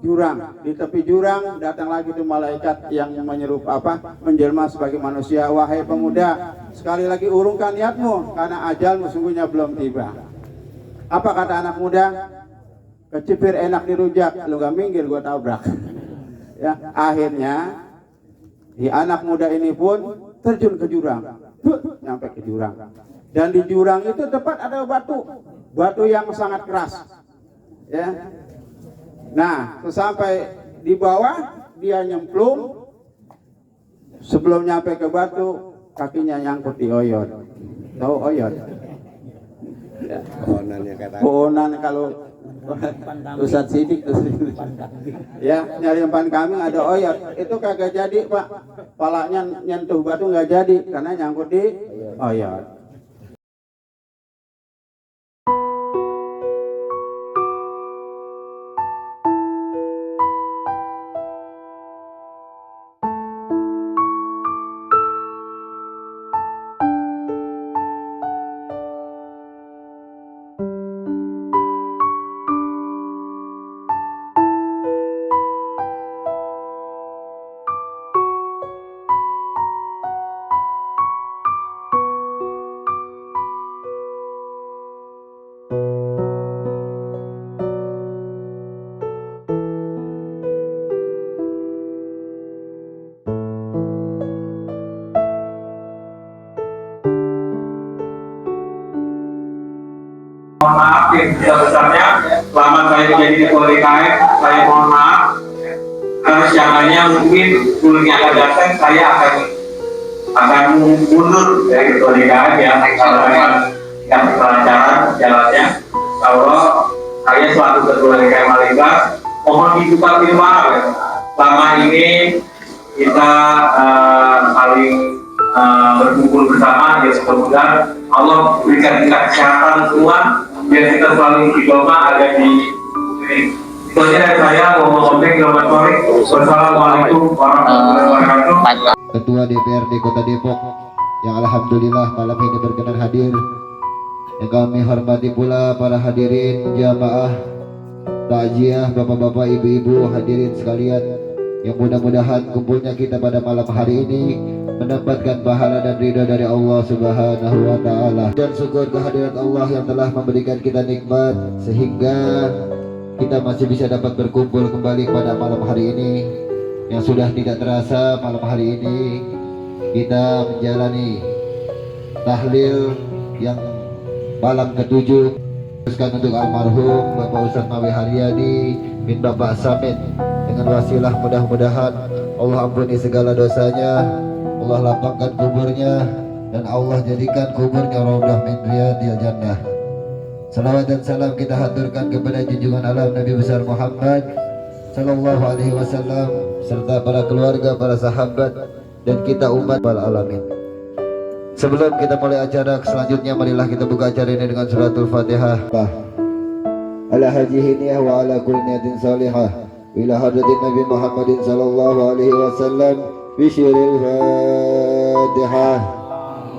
jurang. Di tepi jurang datang lagi tuh malaikat yang menjelma sebagai manusia. Wahai pemuda, sekali lagi urungkan niatmu karena ajalmu sungguhnya belum tiba. Apa kata anak muda? Kecipir enak dirujak, lu gak minggir gua tabrak. Ya, akhirnya di anak muda ini pun terjun ke jurang. Nyampe ke jurang. Dan di jurang itu tepat ada batu yang sangat keras. Ya. Nah, sesampai di bawah dia nyemplung, sebelum nyampe ke batu kakinya nyangkut di oyot. Tahu oyot? Ya. Pohonan kalau Ustadz Sidik ya nyari umpan kambing ada oyot, itu kagak jadi Pak. Palanya nyentuh batu nggak jadi karena nyangkut di oyot. Mohon maaf yang sebesar-besarnya selama saya menjadi ketua DKM, saya mohon maaf karena siangnya mungkin bulannya akan datang saya akan mundur dari ketua DKM ya kalau memang yang kelancaran jalannya. Kalau saya selaku ketua DKM Malaysia mohon dibuka pintu maaf ya. Selama ini kita saling berkumpul bersama ya, semoga Allah berikan kita kesehatan semua biar kita selalu istiqomah ada di sini. Itu aja dari saya. Wassalamualaikum warahmatullahi wabarakatuh. Ketua DPRD Kota Depok yang alhamdulillah malam ini berkenan hadir. Yang kami hormati pula para hadirin jamaah takziah, bapak-bapak, ibu-ibu, hadirin sekalian, yang mudah-mudahan kumpulnya kita pada malam hari ini mendapatkan pahala dan ridha dari Allah Subhanahu wa taala. Dan syukur kehadirat Allah yang telah memberikan kita nikmat sehingga kita masih bisa dapat berkumpul kembali pada malam hari ini. Yang sudah tidak terasa malam hari ini kita menjalani tahlil yang malam ke-7 untuk almarhum Bapak Ustadz Mawi Haryadi bin Bapak Samit. Dengan wasilah mudah-mudahan Allah ampuni segala dosanya, Allah lapangkan kuburnya, dan Allah jadikan kuburnya raudhah min riyadil jannah. Salawat dan salam kita haturkan kepada junjungan alam Nabi besar Muhammad sallallahu alaihi wasallam serta para keluarga, para sahabat, dan kita umat wal alamin. Sebelum kita mulai acara selanjutnya, marilah kita buka acara ini dengan suratul Fatihah. Ala hajihi niyah wa ala kulli niyatin salihah ila hadratin Nabi Muhammadin sallallahu alaihi wasallam bisyiril Fatihah.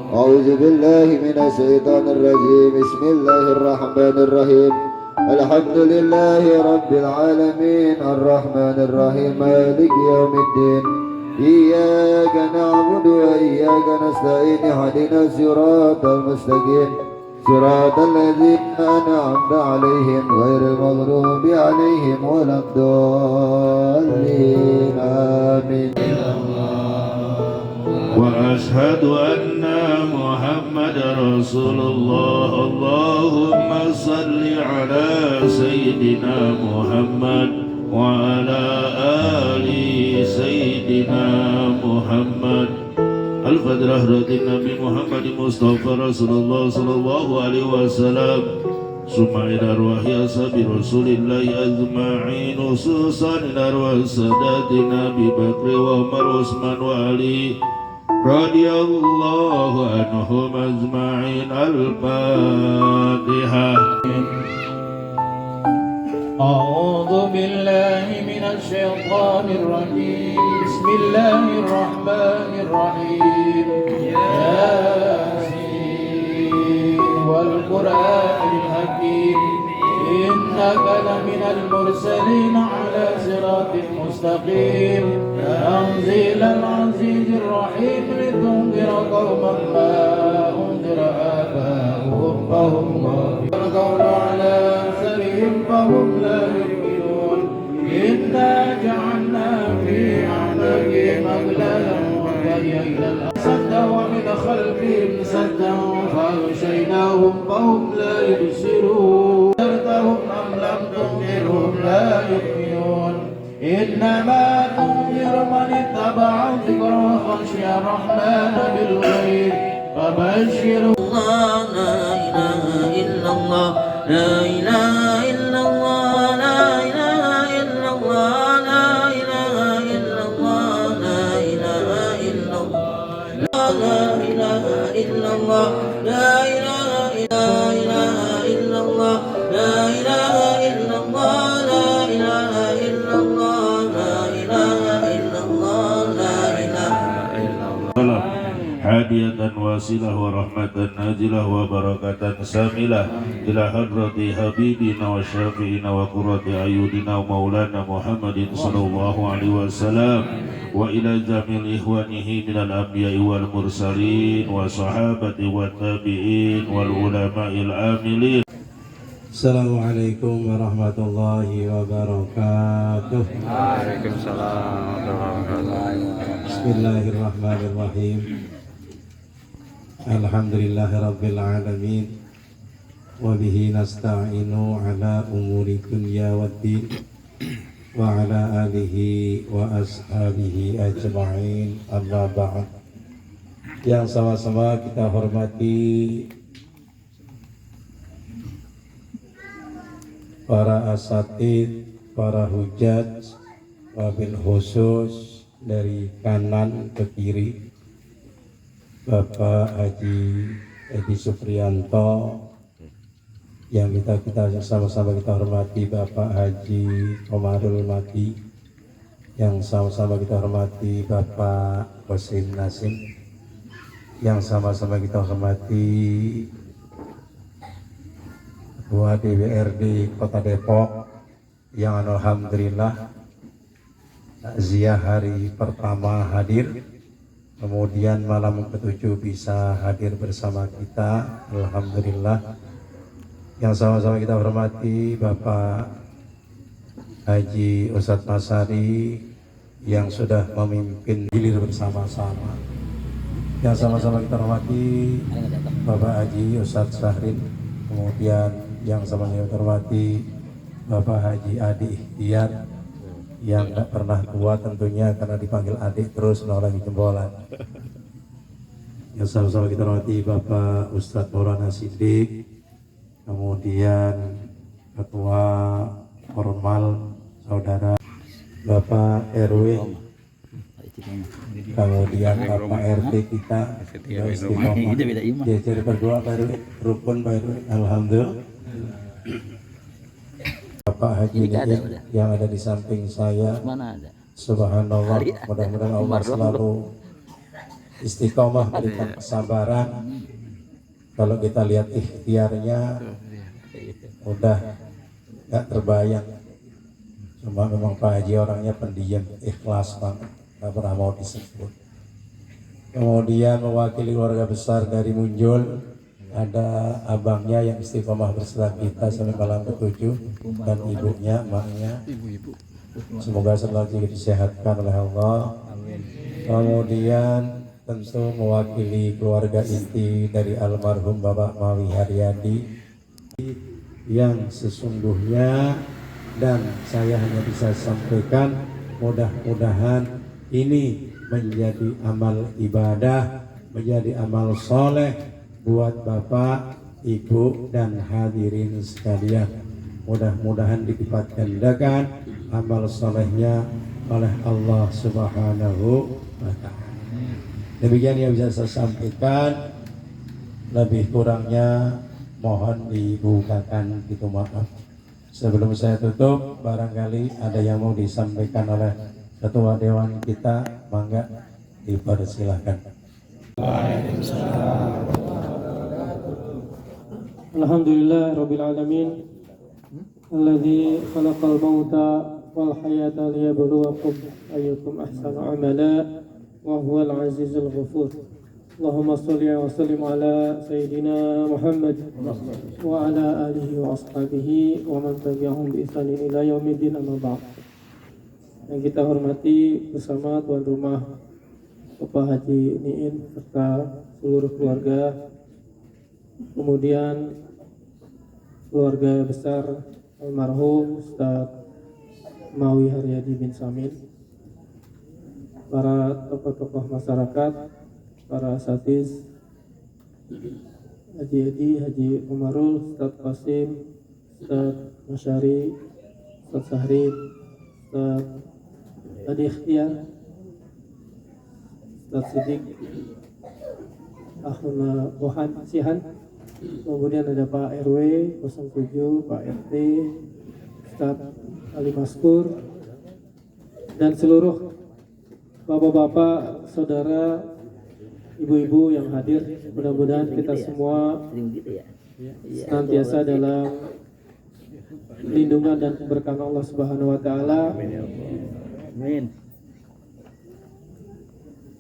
A'udzu billahi minasy syaithanir rajim. Bismillahirrahmanir rahim. Alhamdulillahi rabbil alamin arrahmanir rahim maliki yaumiddin. Iyyaka na'budu wa iyyaka nasta'in ihdinas siratal mustaqim siratal ladzina an'amta 'alaihim ghairil maghdubi 'alaihim waladdallin. Amin. وأشهد أن محمد رسول الله. اللهم صل على سيدنا محمد وعلى آل سيدنا محمد. الفضل حضرة النبي محمد مصطفى رسول الله صلى الله عليه وسلم. ثم إلى أرواح أصحاب رسول الله أجمعين، خصوصا إلى أرواح ساداتنا أبي بكر وعمر وعثمان وعلي رضي الله عنهم أجمعين. الفاتحة. أعوذ بالله من الشيطان الرجيم. بسم الله الرحمن الرحيم. ياسين والقرآن الحكيم إنك إنك لمن المرسلين على صراط مستقيم تنزيل العزيز الرحيم لتنذر قوما ما أنذر آباؤهم فهم غافلون القول على أكثرهم فهم لا يؤمنون إنا جعلنا في أعناقهم أغلالا وهي إلى الأرض سدا ومن خلفهم سدا فأغشيناهم فهم لا يبصرون أنذرتهم أم لم تنذرهم لا يؤمنون إنما تنذر من اتبع الذكر وخشي الرحمن بالغيب فبشره لا إله إلا الله لا إله إلا الله لا إله إلا الله لا إله إلا الله لا إله إلا الله لا إله إلا الله لا إله إلا الله لا إله إلا الله لا إله إلا الله لا إله إلا الله لا إله إلا الله hadiyatan wasilah wa rahmatan nazilah wa barakatan samilah ila hadrati habibina wa syafi'ina wa qurrati ayudina wa maulana Muhammadin sallallahu alaihi wasallam wa ila jamil ikhwanihi minal anbiya'i wal mursalin wa sahabati wa tabi'in wal ulama'il amilin. Assalamualaikum warahmatullahi wabarakatuh. Waalaikumsalam warahmatullahi wabarakatuh. Bismillahirrahmanirrahim. Alhamdulillahirabbil alamin. Wa bihi nasta'inu ala umuri dunya waddin. Wa ala alihi wa ashabihi ajma'in. Amma ba'd. Yang sama-sama kita hormati para asatid, para hujaj, wabil khusus dari kanan ke kiri, Bapak Haji Edi Supriyanto, yang kita sama-sama kita hormati Bapak Haji Komarul Mati, yang sama-sama kita hormati Bapak Qasim Nasim, yang sama-sama kita hormati Ketua DPRD Kota Depok yang alhamdulillah takziah hari pertama hadir, kemudian malam ke-7 bisa hadir bersama kita, alhamdulillah. Yang sama-sama kita hormati Bapak Haji Ustadz Masari yang sudah memimpin hilir bersama-sama. Yang sama-sama kita hormati Bapak Haji Ustadz Syahrin, kemudian yang sama-sama kita hormati Bapak Haji Adi Ikhtiar yang tidak pernah tua tentunya karena dipanggil adik terus lagi jempolan. Yang sama-sama kita hormati Bapak Ustadz Maulana Siddiq, kemudian Ketua Formal Saudara Bapak RW, kemudian Bapak RT kita jadi berdua Pak RW, rukun Pak RW, alhamdulillah. Bapak Haji yang ada di samping saya, subhanallah, mudah-mudahan Allah selalu istiqomah berikan kesabaran. Kalau kita lihat ikhtiarnya udah gak terbayang, cuma memang Pak Haji orangnya pendiam, ikhlas banget, gak pernah mau disebut. Kemudian mewakili keluarga besar dari Munjul ada abangnya yang istiqomah bersama kita sampai malam ke-7 dan ibunya, maknya, semoga selalu disehatkan oleh Allah. Kemudian tentu mewakili keluarga inti dari almarhum Bapak Mawi Haryadi yang sesungguhnya, dan saya hanya bisa sampaikan mudah-mudahan ini menjadi amal ibadah, menjadi amal soleh buat Bapak, Ibu, dan hadirin sekalian. Mudah-mudahan dilipat gandakan amal solehnya oleh Allah Subhanahu wa Ta'ala. Demikian yang bisa saya sampaikan, lebih kurangnya mohon dibukakan pintu maaf. Sebelum saya tutup, barangkali ada yang mau disampaikan oleh Ketua Dewan kita, mangga dipersilahkan. Alhamdulillah Rabbil Alamin. الذي خلق الموت والحياة ليبلوكم أيكم أحسن عملا وهو العزيز الغفور. اللهم صل وسلم على سيدنا محمد وعلى آله وأصحابه ومن تبعهم بإحسان إلى يوم الدين. Amma ba'd. Yang kita hormati bersama tuan rumah Bapak Haji Niin serta seluruh keluarga, kemudian keluarga besar almarhum Ustaz Mawi Haryadi bin Samin, para tokoh-tokoh masyarakat, para asatiz, Haji Edi, Haji Umarul, Ustaz Qasim, Ustaz Masyari, Ustaz Sahrin, Ustaz Adi Ikhtiar, Ustaz Siddiq, Ahmad Bohan Sihan, kemudian ada Pak RW 07, Pak RT, Ustaz Ali Maskur, dan seluruh bapak-bapak, saudara, ibu-ibu yang hadir. Mudah-mudahan kita semua senantiasa dalam lindungan dan keberkahan Allah Subhanahu wa taala. Amin.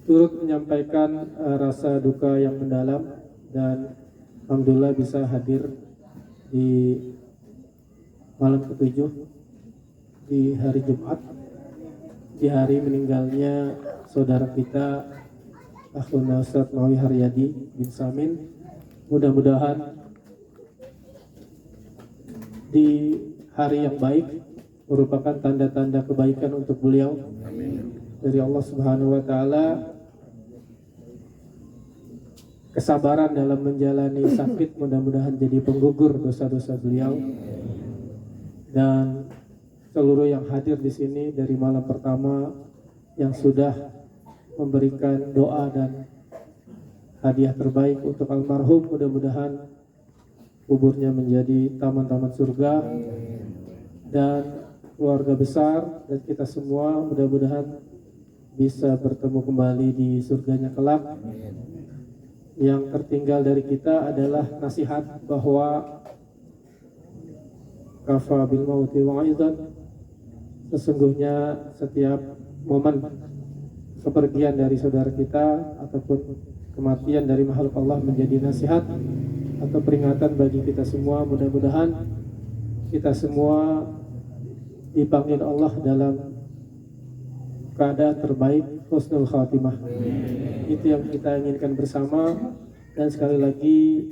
Turut menyampaikan rasa duka yang mendalam dan alhamdulillah bisa hadir di malam ke-7 di hari Jumat, di hari meninggalnya saudara kita Akhuna Ustaz Mawi Haryadi bin Samin. Mudah-mudahan di hari yang baik merupakan tanda-tanda kebaikan untuk beliau dari Allah Subhanahu wa taala. Kesabaran dalam menjalani sakit mudah-mudahan jadi penggugur dosa-dosa beliau, dan seluruh yang hadir di sini dari malam pertama yang sudah memberikan doa dan hadiah terbaik untuk almarhum, mudah-mudahan kuburnya menjadi taman-taman surga, dan keluarga besar dan kita semua mudah-mudahan bisa bertemu kembali di surganya kelak. Yang tertinggal dari kita adalah nasihat bahwa kafa bil mauti wa'izan, sesungguhnya setiap momen kepergian dari saudara kita ataupun kematian dari makhluk Allah menjadi nasihat atau peringatan bagi kita semua. Mudah-mudahan kita semua dipanggil Allah dalam keadaan terbaik, husnul khatimah. Itu yang kita inginkan bersama. Dan sekali lagi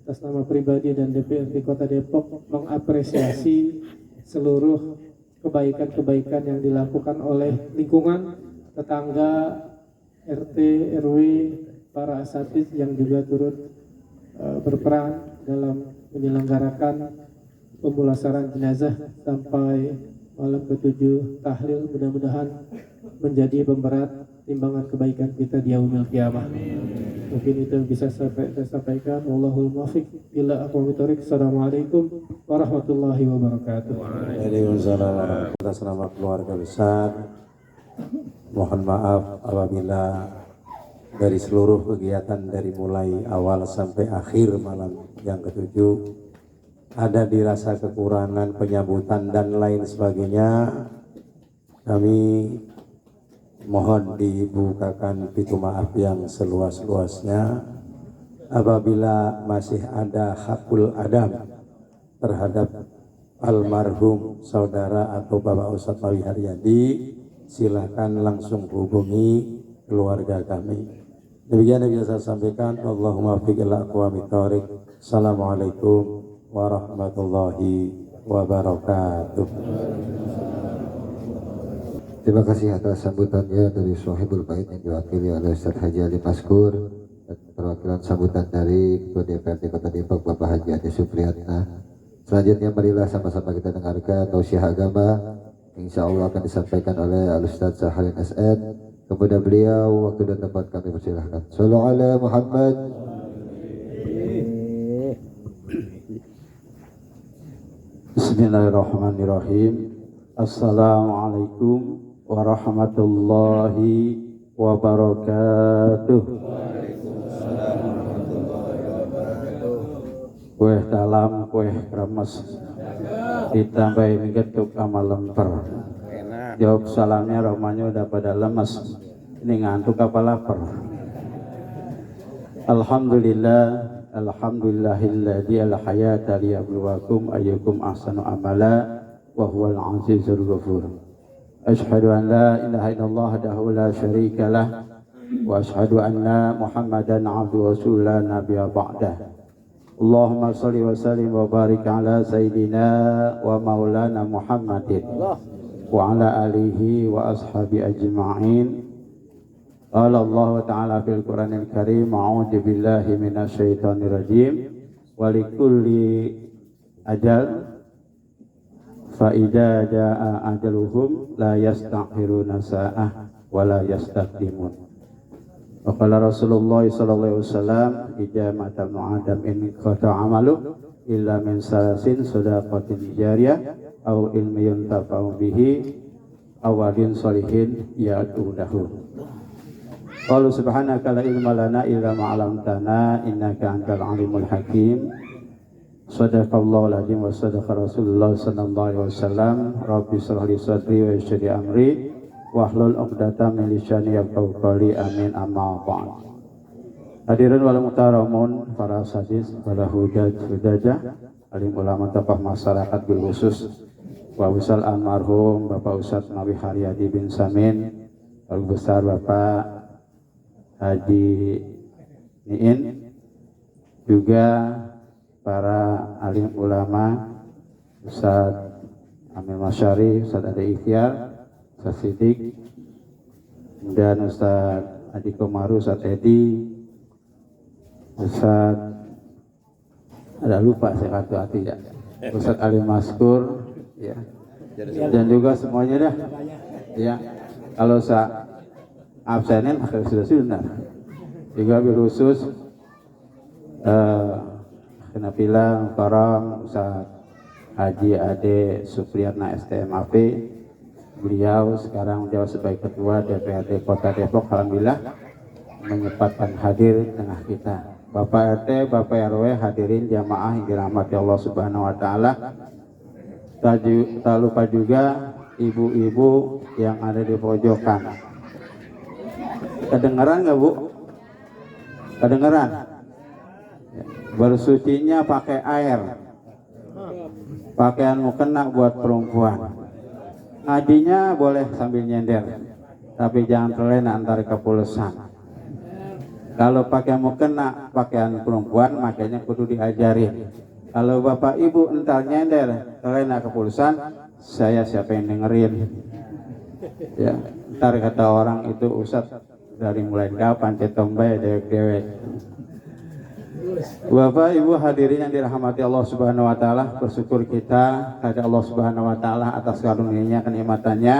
atas nama pribadi dan DPRD Kota Depok mengapresiasi seluruh kebaikan-kebaikan yang dilakukan oleh lingkungan, tetangga, RT, RW, para asatidz yang juga turut berperan dalam menyelenggarakan pemulasaran jenazah sampai malam ke-7 tahlil. Mudah-mudahan menjadi pemberat timbangan kebaikan kita di yaumil qiyamah. Mungkin itu yang bisa saya sampaikan. Wallahul muwaffiq ila aqwamit thoriq. Assalamualaikum warahmatullahi wabarakatuh. Waalaikumsalam. Atas nama keluarga besar, mohon maaf apabila dari seluruh kegiatan dari mulai awal sampai akhir malam yang ke-7 ada dirasa kekurangan penyambutan dan lain sebagainya. Kami mohon dibukakan pintu maaf yang seluas-luasnya. Apabila masih ada hakul adam terhadap almarhum saudara atau Bapak Ustaz Mawi Haryadi, silakan langsung hubungi keluarga kami. Demikian yang bisa saya sampaikan. Allahumma fiqh ila aqwamit thoriq. Assalamualaikum warahmatullahi wabarakatuh. Terima kasih atas sambutannya dari Sohibul Bait yang diwakili oleh Ustaz Haji Ali Maskur, dan perwakilan sambutan dari Ketua DPRD Kota Depok Bapak Haji Adi Supriyatna. Selanjutnya marilah sama-sama kita dengarkan tausiah agama, insya Allah akan disampaikan oleh Al-Ustaz Sahalin SN. Kepada beliau waktu dan tempat kami persilahkan. Sallu ala Muhammad. Bismillahirrahmanirrahim. Assalamualaikum warahmatullahi wabarakatuh. Kue dalam, kue kremes. ditambahin getuk sama lemper. Jawab salamnya romanya udah pada lemes. Ini ngantuk apa lapar? Alhamdulillahilladzi al-hayata liyabluwakum ayyukum ahsanu amala wa huwal azizul ghafur. Asyhadu an la ilaha illallah wahdahu la syarika lah wa asyhadu anna Muhammadan abduhu wa rasuluhu nabiyya ba'dah. Allahumma shalli wa sallim wa barik ala sayyidina wa maulana Muhammadin wa ala alihi wa ashabi ajma'in. Qala Allah ta'ala fil Qur'anil Karim, a'udzu billahi minasy syaithanir rajim. Wa likulli ajal fa idza jaa ajaluhum la yastakhiruna sa'ah wa la yastaqdimun. Wa qala Rasulullah sallallahu alaihi wasallam, idza mata ibnu adam in qata amalu illa min salasin sadaqatin jariyah aw ilmin yuntafa'u bihi aw wadin sholihin ya'tudahu. Qalu subhanaka la ilma lana illa ma 'allamtana innaka antal alimul hakim. Shadaqallahul azim wa sadaqa Rasulullah sallallahu alaihi wasallam. Rabbi shrah li sadri wa yassir li amri wahlul 'uqdatam min lisani yafqahu qawli. Amin. Amma ba'd. Hadirin wal muhtaramun, para sadis, para hujajah, alim ulama tokoh masyarakat bil khusus wa usal almarhum Bapak Ustadz Mawi Haryadi bin Samin, Guru Besar Bapak Haji Niin, juga para alim ulama Ustadz Amir Masyari, Ustadz Ade Ikhtiar, Ustadz Siddiq, dan Ustadz Adi Komaru, Ustadz Edi, Ustadz ada lupa saya kartu hati ya, Ustadz Ali Maskur ya, dan juga semuanya dah ya. Kalau saya absenin sudah benar. Juga khusus Kenapila Karam Ustaz Haji Ade Supriyatna STMAP, beliau sekarang menjawab sebagai Ketua DPRD Kota Depok. Alhamdulillah menyempatkan hadir di tengah kita. Bapak RT, Bapak RW, hadirin jamaah yang dirahmati Allah Subhanahu wa taala. Tak lupa juga ibu-ibu yang ada di pojokan. Kedengeran nggak Bu? Kedengeran? Bersucinya pakai air. Pakaian mukena buat perempuan. Ngajinya boleh sambil nyender, tapi jangan terlena antar kepulauan. Kalau pakai mukena pakaian perempuan, makanya kudu diajarin. Kalau bapak ibu entar nyender terlena kepulauan, saya siapa yang dengerin? Ya, ntar kata orang itu Ustadz dari mulai kapan cetombai dewek-dewek. Bapak Ibu hadirin yang dirahmati Allah Subhanahu wa taala, bersyukur kita kepada Allah Subhanahu wa taala atas karunia-Nya, kenikmatannya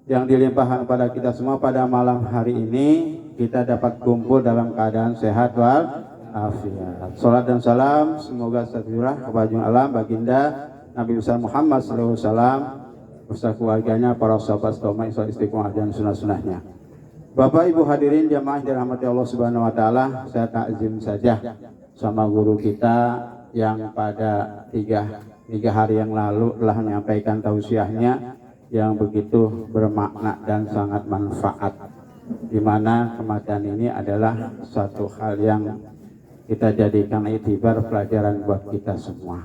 yang dilimpahkan pada kita semua pada malam hari ini. Kita dapat kumpul dalam keadaan sehat wal afiat. Salat dan salam semoga sejahtera kepada alam baginda Nabi besar Muhammad sallallahu alaihi wasallam beserta keluarganya, para sahabat setomai, istiqomah dan sunah-sunahnya. Bapak Ibu hadirin jamaah dirahmati Allah Subhanahu wa taala, saya takzim saja sama guru kita yang pada tiga hari yang lalu telah menyampaikan tausiahnya yang begitu bermakna dan sangat manfaat, di mana kematian ini adalah suatu hal yang kita jadikan itibar pelajaran buat kita semua.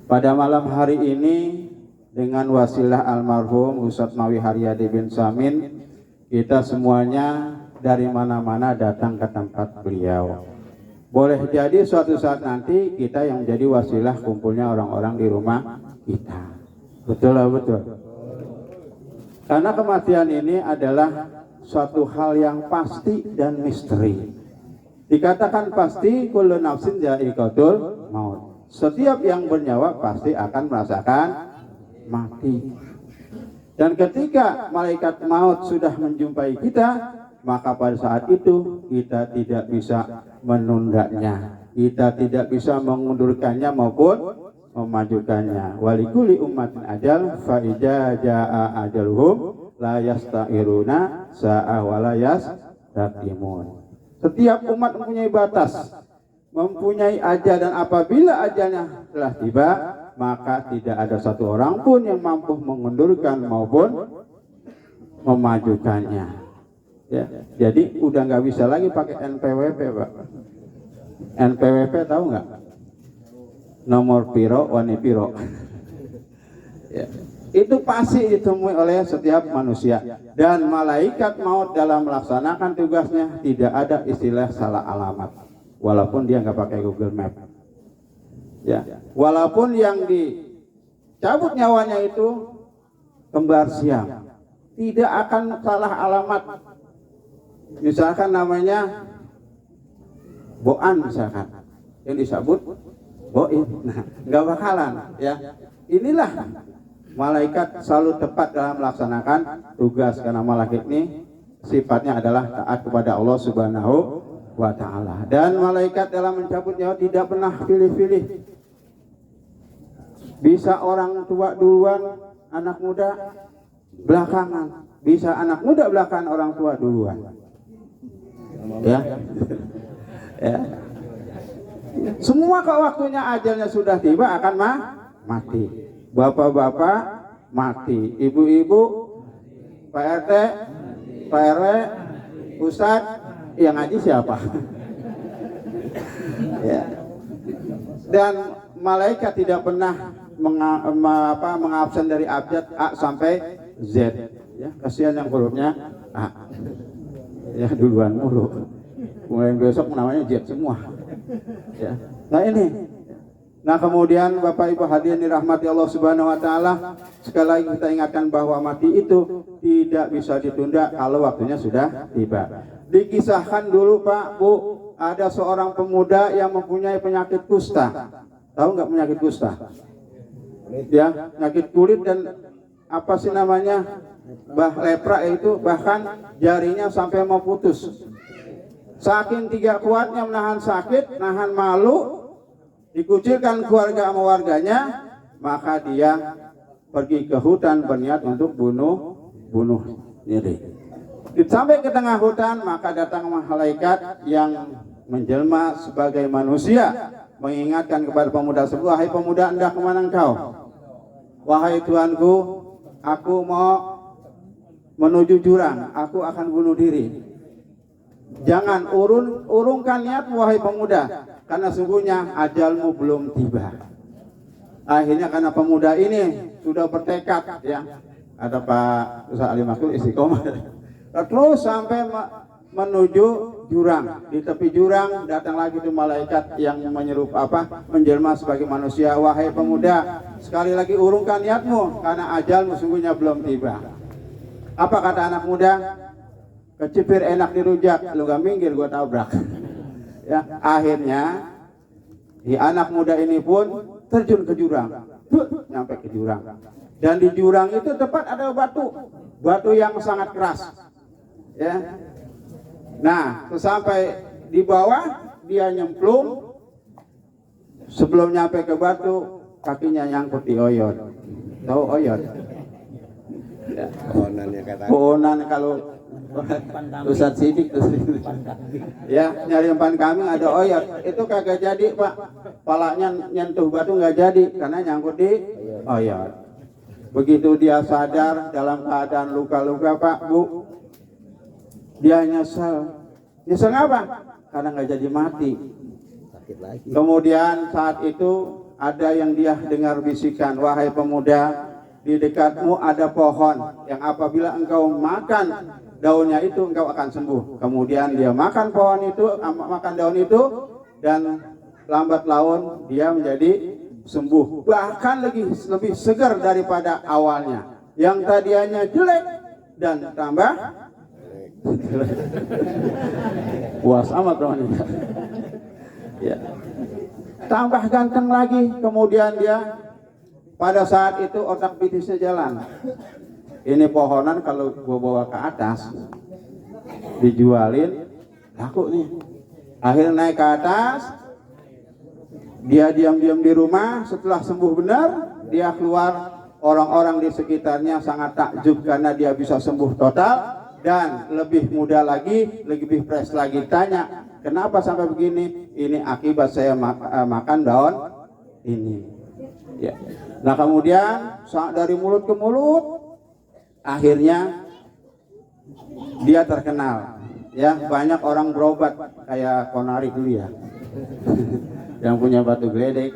Pada malam hari ini dengan wasilah almarhum Ustadz Mawi Haryadi bin Samin, kita semuanya dari mana-mana datang ke tempat beliau. Boleh jadi suatu saat nanti kita yang menjadi wasilah kumpulnya orang-orang di rumah kita. Betul lah, betul. Karena kematian ini adalah suatu hal yang pasti dan misteri. Dikatakan pasti, kullu nafsin dha'iqatul maut. Setiap yang bernyawa pasti akan merasakan mati. Dan ketika malaikat maut sudah menjumpai kita, maka pada saat itu kita tidak bisa menundanya, kita tidak bisa mengundurkannya maupun memajukannya. Walikuli ummatin ajal, fa idza jaa ajaluhum la yasta'iruna sa'ah wa la yastaqdimun. Setiap umat mempunyai batas, mempunyai ajal, dan apabila ajalnya telah tiba, maka tidak ada satu orang pun yang mampu mengundurkan maupun memajukannya. Ya, jadi udah nggak bisa lagi pakai NPWP, Pak. NPWP tahu nggak? Nomor piro, wani piro. Ya. Itu pasti ditemui oleh setiap manusia, dan malaikat maut dalam melaksanakan tugasnya tidak ada istilah salah alamat, walaupun dia nggak pakai Google Map. Ya, walaupun yang dicabut nyawanya itu kembar siam, tidak akan salah alamat. Misalkan namanya Boan, misalkan yang disebut Boin, nah nggak bakalan. Ya, inilah malaikat selalu tepat dalam melaksanakan tugas, karena malaikat ini sifatnya adalah taat kepada Allah Subhanahu wa Ta'ala. Dan malaikat dalam mencabut nyawa tidak pernah pilih-pilih. Bisa orang tua duluan, anak muda belakangan. Bisa anak muda belakangan, orang tua duluan. Ya, ya. Semua kalau waktunya ajalnya sudah tiba akan mati. Bapak-bapak mati, ibu-ibu, Pak RT, Pak RW, Ustadz, yang ngaji siapa? Ya. Dan malaikat tidak pernah mengabsen dari abjad A sampai Z. Ya, kasihan yang hurufnya A. Ya, duluan mulu. Mulai besok namanya Z semua. Ya. Nah ini. Nah kemudian Bapak Ibu hadirin dirahmati Allah Subhanahu wa Ta'ala, sekali lagi kita ingatkan bahwa mati itu tidak bisa ditunda kalau waktunya sudah tiba. Dikisahkan dulu Pak Bu, ada seorang pemuda yang mempunyai penyakit kusta. Tahu nggak penyakit kusta? Ya, penyakit kulit dan apa sih namanya, lepra itu, bahkan jarinya sampai mau putus. Saking tidak kuatnya menahan sakit, nahan malu, dikucilkan keluarga sama warganya, maka dia pergi ke hutan berniat untuk bunuh diri. Sampai ke tengah hutan, maka datang malaikat yang menjelma sebagai manusia, mengingatkan kepada pemuda tersebut, "Wahai pemuda, hendak kemana engkau?" "Wahai Tuanku, aku mau menuju jurang, aku akan bunuh diri." "Jangan urungkan niat wahai pemuda, karena sungguhnya ajalmu belum tiba." Akhirnya karena pemuda ini sudah bertekad, ya, ada Pak Ustaz Ali Makul istiqomah, terus sampai menuju jurang. Di tepi jurang datang lagi tuh malaikat yang menjelma sebagai manusia. "Wahai pemuda, sekali lagi urungkan niatmu, karena ajalmu sungguhnya belum tiba." Apa kata anak muda? "Kecipir enak dirujak, lu gak minggir gua tabrak." Ya, akhirnya di anak muda ini pun terjun ke jurang, nyampe ke jurang, dan di jurang itu tepat ada batu yang sangat keras. Ya, nah sampai di bawah dia nyemplung, sebelum nyampe ke batu kakinya nyangkut di oyot. Tahu oyot? Ya. Pohonan kalau Ustadz Sidik tuh, ya, nyari umpan kambing ada oyot, itu kagak jadi Pak, palanya nyentuh batu nggak jadi karena nyangkut di oyot. Begitu dia sadar dalam keadaan luka-luka Pak Bu, dia nyesel apa? Karena nggak jadi mati. Kemudian saat itu ada yang dia dengar bisikan, "Wahai pemuda, di dekatmu ada pohon yang apabila engkau makan daunnya itu engkau akan sembuh." Kemudian dia makan daun itu, dan lambat laun dia menjadi sembuh, bahkan lebih segar daripada awalnya. Yang tadinya jelek dan tambah puas amat teman. Ya, tambah ganteng lagi. Kemudian dia pada saat itu otak bisnisnya jalan. Ini pohonan kalau gua bawa ke atas dijualin laku nih. Akhirnya naik ke atas, dia diam-diam di rumah. Setelah sembuh benar, dia keluar. Orang-orang di sekitarnya sangat takjub karena dia bisa sembuh total, dan lebih muda lagi, lebih fresh lagi. Tanya, "Kenapa sampai begini?" "Ini akibat saya makan daun ini." Ya. Nah kemudian dari mulut ke mulut, akhirnya dia terkenal. Ya, banyak orang berobat kayak Konari dulu ya, yang punya batu geledek,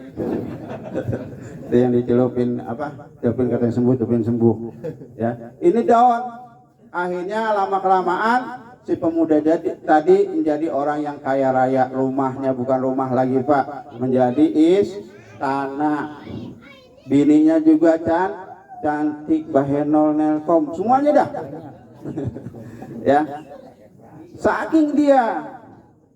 itu yang dicelupin apa, celupin katanya sembuh, celupin sembuh. Ya, ini daun. Akhirnya lama kelamaan si pemuda tadi menjadi orang yang kaya raya, rumahnya bukan rumah lagi Pak, menjadi istana. Bininya juga cantik, bahenol, nelkom, semuanya dah. Ya, saking dia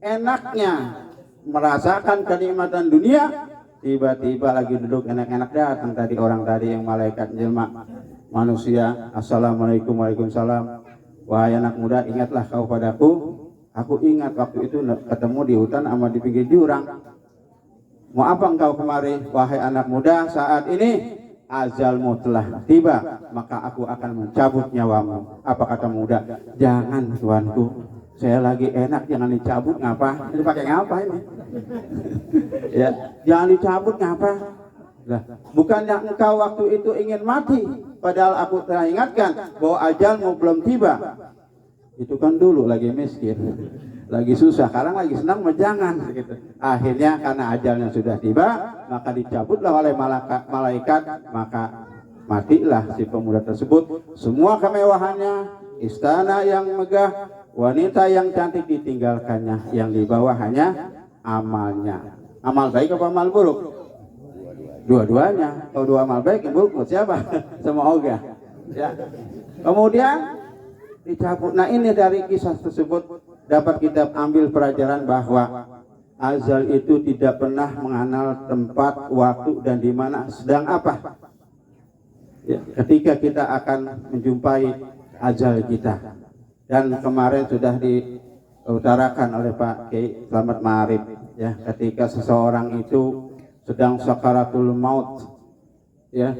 enaknya merasakan kenikmatan dunia, tiba-tiba lagi duduk enak-enak datang tadi orang tadi yang malaikat jelma manusia. Assalamualaikum, waalaikumsalam. Wahai anak muda, ingatlah kau padaku. Aku ingat waktu itu ketemu di hutan sama di pinggir jurang. Mau apa engkau kemari? Wahai anak muda, saat ini ajalmu telah tiba, maka aku akan mencabut nyawamu. Apa kata muda? Jangan tuanku, saya lagi enak, jangan dicabut. Ngapa? Ini pakai ngapa ini? Ya, jangan dicabut ngapa? Lah, bukannya engkau waktu itu ingin mati, padahal aku telah ingatkan bahwa ajalmu belum tiba. Itu kan dulu lagi miskin, lagi susah, sekarang lagi senang, jangan gitu. Akhirnya karena ajalnya sudah tiba, maka dicabutlah oleh malaikat, maka matilah si pemuda tersebut. Semua kemewahannya, istana yang megah, wanita yang cantik ditinggalkannya, yang di bawah hanya amalnya. Amal baik apa amal buruk? Dua-duanya. Kalau dua amal baik, yang buruk buat siapa? Sama ogah. Ya. Kemudian dicabut. Nah ini dari kisah tersebut dapat kita ambil pelajaran bahwa azal itu tidak pernah mengenal tempat, waktu, dan di mana sedang apa. Ya, ketika kita akan menjumpai ajal kita. Dan kemarin sudah diutarakan oleh Pak Kiai Slamet Ma'arif, ya, ketika seseorang itu sedang sakaratul maut, ya,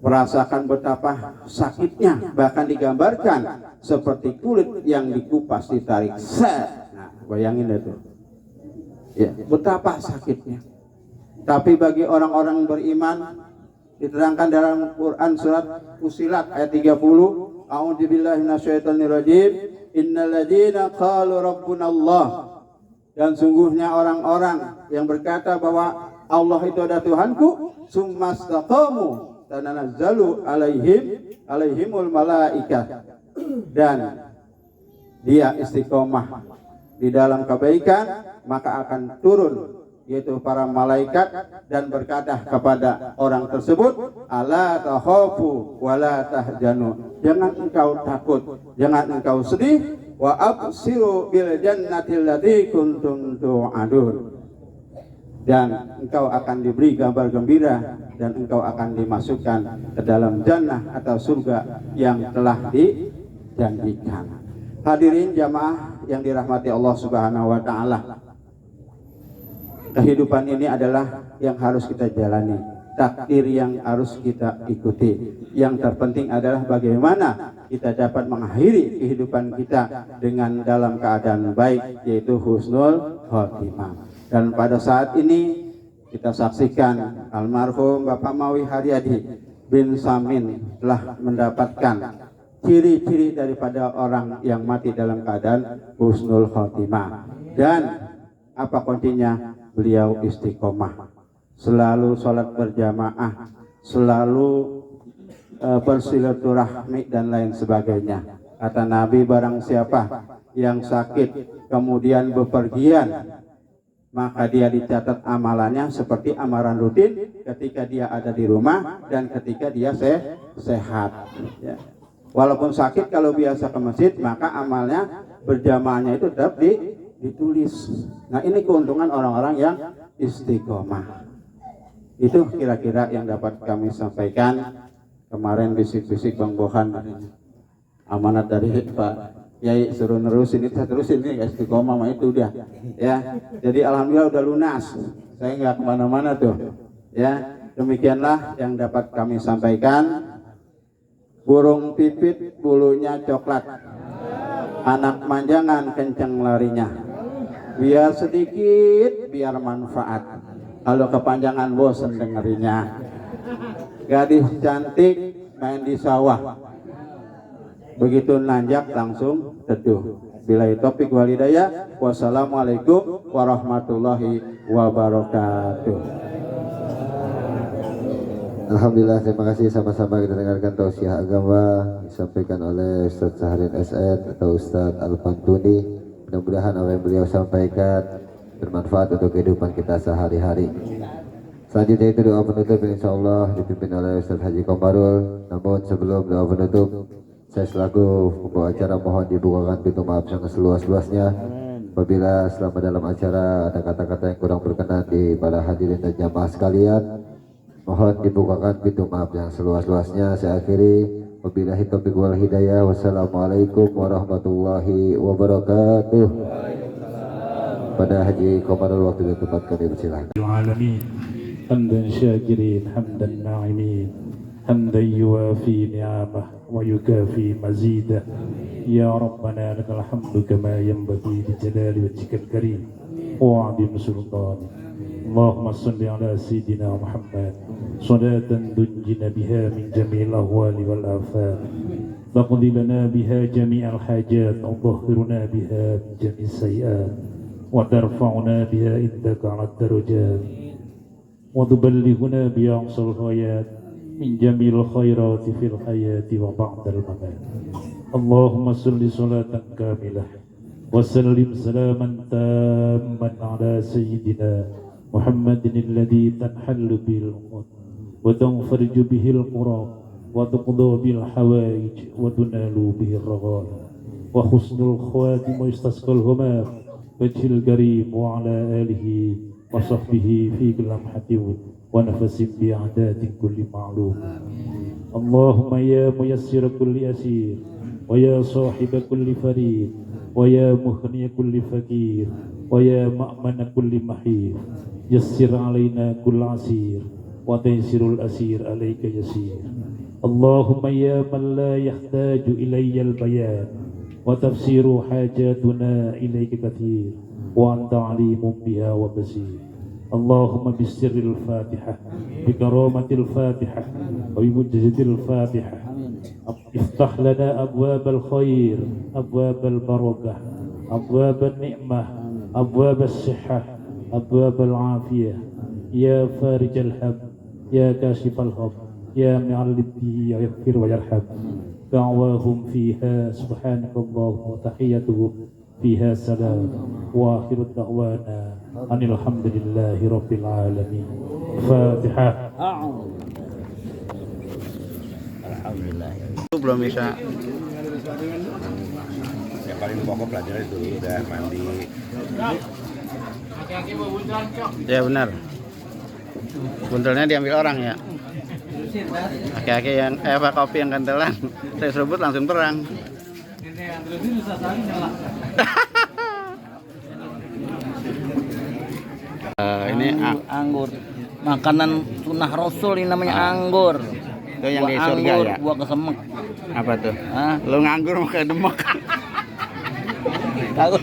merasakan betapa sakitnya, bahkan digambarkan seperti kulit yang dikupas ditarik set. Nah, bayangin itu, ya, betapa sakitnya. Tapi bagi orang-orang beriman, diterangkan dalam Quran surat Fussilat ayat 30, a'udzubillahi minasyaitonirrajim, innalladzina qalu rabbunallah, dan sungguhnya orang-orang yang berkata bahwa Allah itu adalah Tuhanku, summastaqamu tanazzalu alaihimul malaikat, dan dia istiqomah di dalam kebaikan, maka akan turun yaitu para malaikat dan berkata kepada orang tersebut, ala takhafu wala tahzanu, jangan engkau takut, jangan engkau sedih, wa absiru bil jannati allati kuntum tu'adun, dan engkau akan diberi gambar gembira dan engkau akan dimasukkan ke dalam jannah atau surga yang telah dijanjikan. Hadirin jamaah yang dirahmati Allah Subhanahu wa taala, kehidupan ini adalah yang harus kita jalani, takdir yang harus kita ikuti. Yang terpenting adalah bagaimana kita dapat mengakhiri kehidupan kita dengan dalam keadaan baik, yaitu husnul khotimah. Dan pada saat ini kita saksikan almarhum Bapak Mawi Haryadi bin Samin telah mendapatkan ciri-ciri daripada orang yang mati dalam keadaan husnul khotimah. Dan apa kuncinya? Beliau istiqomah, selalu sholat berjamaah, selalu bersilaturahmi dan lain sebagainya. Kata Nabi, barang siapa yang sakit kemudian bepergian, maka dia dicatat amalannya seperti amalan rutin ketika dia ada di rumah dan ketika dia sehat. Ya. Walaupun sakit, kalau biasa ke masjid, maka amalnya berjamaahnya itu tetap ditulis. Nah ini keuntungan orang-orang yang istiqomah. Itu kira-kira yang dapat kami sampaikan. Kemarin bisik-bisik Bang Bohan, amanat dari Pak Yai suruh nerusin, itu saya terusin nih, istiqomah mah itu udah ya. Jadi alhamdulillah udah lunas, saya nggak kemana-mana tuh ya. Demikianlah yang dapat kami sampaikan. Burung pipit bulunya coklat, anak manjangan kenceng larinya, biar sedikit biar manfaat, kalau kepanjangan bosen dengerinya. gadis cantik main di sawah, begitu nanjak langsung teduh. Billahi taufiq wal hidayah. Wassalamualaikum warahmatullahi wabarakatuh. Alhamdulillah, terima kasih. Sama-sama kita dengarkan tausiah agama disampaikan oleh Ustaz Sahrin SN atau Ustaz Al-Pantuni. Mudah-mudahan apa yang beliau sampaikan bermanfaat untuk kehidupan kita sehari-hari. Selanjutnya itu doa penutup yang insya Allah dipimpin oleh Ustaz Haji Komarul. Namun sebelum doa penutup, saya selaku pembawa acara mohon dibukakan pintu maaf yang seluas-luasnya apabila selama dalam acara ada kata-kata yang kurang berkenan di para hadirin dan jamaah sekalian. Mohon dibukakan pintu maaf yang seluas-luasnya. Saya akhiri, wabillahi taufiq wal hidayah. Wassalamualaikum warahmatullahi wabarakatuh. Pada Haji Komarul, waktu dan tempat kami persilahkan. Alamin, hamdan syakirin, hamdan na'imin, hamdan yuwafi ni'amah wa yukafi mazidah. Ya Rabbana lakal hamdu kama yanbaghi li jalali wajhikal karim wa 'azimi sultanik. Allahumma salli ala sayyidina Muhammad salatan tunjina biha min jami'il ahwali wal afat, taqdi lana biha jami'al hajat, wa tahhiruna biha min jami'is sayyi'at, wa tarfa'una biha indaka 'ala darajat, wa tuballighuna bi aqsal ghayat min jami'il khairati fil hayati wa ba'dal mamat. Allahumma salli salatan kamilah wa sallim salaman tamman ala sayyidina Muhammadin alladhi tanhallu bil uqad wa tanfariju bihil qurab wa tuqdu bil hawaij wa tunalu bihir raghaib wa husnul khawatim wa istasqal humam wajhil karim wa ala alihi wa sahbihi fi lamhatin wa nafasin bi a'datin kulli ma'lum. Allahumma ya muyassir kulli asir wa ya sahib kulli farid wa ya mughni kulli fakir wa ya ma'mana kulli mahir, yassir alaina kull asir wa taysirul asir alayka yasir. Allahumma ya man la yahtaju ilayya al-bayan wa tafsiru hajatuna ilayka kathir wa anta alimun biha wa basir. Allahumma bisirril fatihah bi karamatil fatihah wa bi mujizzatil fatihah iftah lana abwabal khair, abwabal barakah, abwabal ni'mah, abwabal sihah, abwabal afiyah. Ya farijal ham, ya kashifal ham, ya mu'allibti ya yaghfir wa yarham. Da'wahum fiha subhanakallahumma wa tahiyyatuhum fiha salam wa akhiru da'wana anil hamdulillahi rabbil alamin. Fatihah. Alhamdulillah. Itu belum bisa. Ya paling pokok pelajaran dulu udah mandi. Ya benar. Buntelnya diambil orang ya. Aki-aki yang kopi yang kantelan, saya seruput langsung terang. Ini anggur. Makanan sunnah Rasul ini namanya anggur. Itu yang di surga anggur, ya. Buah kesemek. Apa tuh? Hah? Lu nganggur mau kayak demek. Tahu.